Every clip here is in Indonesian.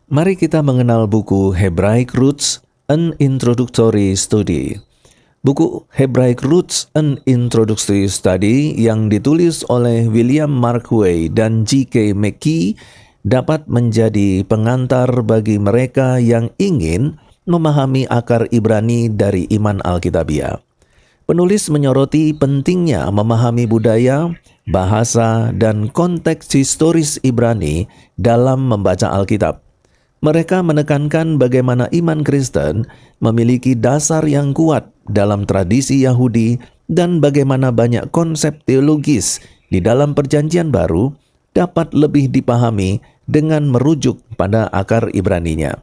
Mari kita mengenal buku Hebraic Roots, An Introductory Study. Buku Hebraic Roots, An Introductory Study yang ditulis oleh William Markway dan G.K. McKee dapat menjadi pengantar bagi mereka yang ingin memahami akar Ibrani dari iman Alkitabiah. Penulis menyoroti pentingnya memahami budaya, bahasa, dan konteks historis Ibrani dalam membaca Alkitab. Mereka menekankan bagaimana iman Kristen memiliki dasar yang kuat dalam tradisi Yahudi dan bagaimana banyak konsep teologis di dalam Perjanjian Baru dapat lebih dipahami dengan merujuk pada akar Ibraninya.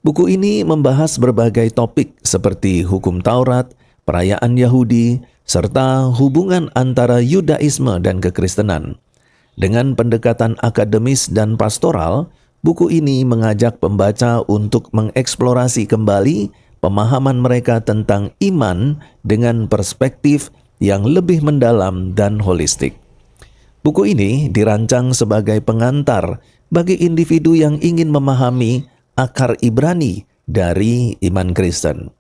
Buku ini membahas berbagai topik seperti hukum Taurat, perayaan Yahudi, serta hubungan antara Yudaisme dan kekristenan. Dengan pendekatan akademis dan pastoral, buku ini mengajak pembaca untuk mengeksplorasi kembali pemahaman mereka tentang iman dengan perspektif yang lebih mendalam dan holistik. Buku ini dirancang sebagai pengantar bagi individu yang ingin memahami akar Ibrani dari iman Kristen.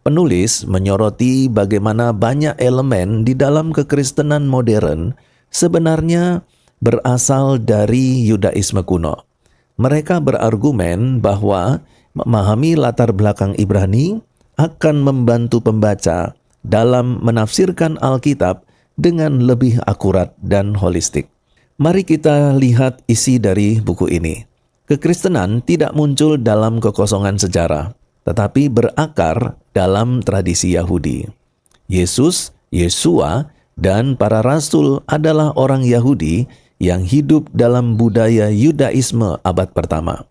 Penulis menyoroti bagaimana banyak elemen di dalam kekristenan modern sebenarnya berasal dari Yudaisme kuno. Mereka berargumen bahwa memahami latar belakang Ibrani akan membantu pembaca dalam menafsirkan Alkitab dengan lebih akurat dan holistik. Mari kita lihat isi dari buku ini. Kekristenan tidak muncul dalam kekosongan sejarah, tetapi berakar dalam tradisi Yahudi. Yesus, Yesua, dan para rasul adalah orang Yahudi yang hidup dalam budaya Yudaisme abad pertama.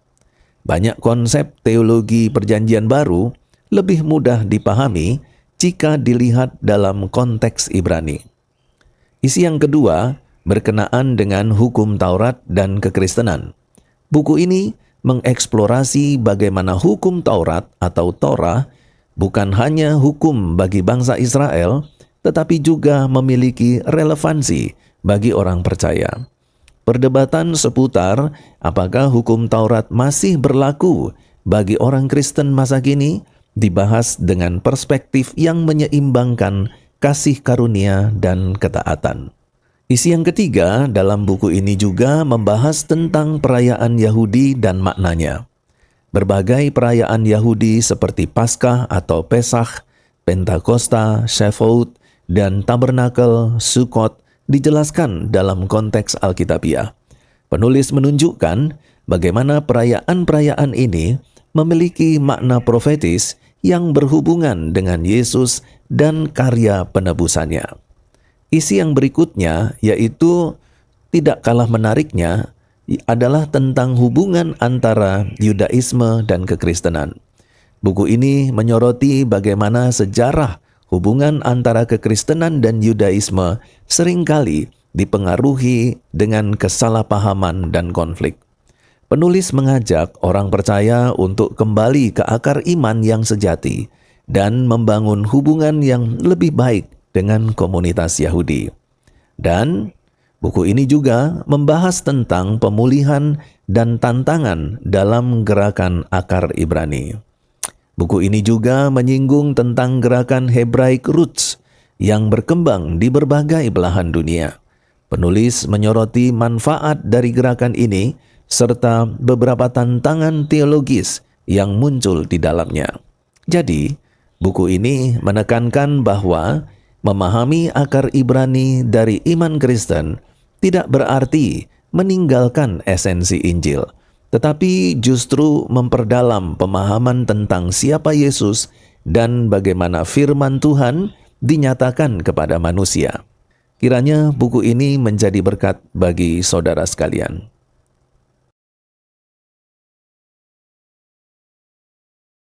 Banyak konsep teologi Perjanjian Baru lebih mudah dipahami jika dilihat dalam konteks Ibrani. Isi yang kedua berkenaan dengan hukum Taurat dan kekristenan. Buku ini mengeksplorasi bagaimana hukum Taurat atau Torah bukan hanya hukum bagi bangsa Israel, tetapi juga memiliki relevansi bagi orang percaya. Perdebatan seputar apakah hukum Taurat masih berlaku bagi orang Kristen masa kini dibahas dengan perspektif yang menyeimbangkan kasih karunia dan ketaatan. Isi yang ketiga dalam buku ini juga membahas tentang perayaan Yahudi dan maknanya. Berbagai perayaan Yahudi seperti Paskah atau Pesach, Pentakosta, Shavuot, dan Tabernakel, Sukkot dijelaskan dalam konteks Alkitabiah. Penulis menunjukkan bagaimana perayaan-perayaan ini memiliki makna profetis yang berhubungan dengan Yesus dan karya penebusannya. Isi yang berikutnya, yaitu tidak kalah menariknya, adalah tentang hubungan antara Yudaisme dan kekristenan. Buku ini menyoroti bagaimana sejarah hubungan antara kekristenan dan Yudaisme seringkali dipengaruhi dengan kesalahpahaman dan konflik. Penulis mengajak orang percaya untuk kembali ke akar iman yang sejati dan membangun hubungan yang lebih baik dengan komunitas Yahudi. Dan buku ini juga membahas tentang pemulihan dan tantangan dalam gerakan akar Ibrani. Buku ini juga menyinggung tentang gerakan Hebraic Roots yang berkembang di berbagai belahan dunia. Penulis menyoroti manfaat dari gerakan ini serta beberapa tantangan teologis yang muncul di dalamnya. Jadi, buku ini menekankan bahwa memahami akar Ibrani dari iman Kristen tidak berarti meninggalkan esensi Injil, tetapi justru memperdalam pemahaman tentang siapa Yesus dan bagaimana firman Tuhan dinyatakan kepada manusia. Kiranya buku ini menjadi berkat bagi saudara sekalian.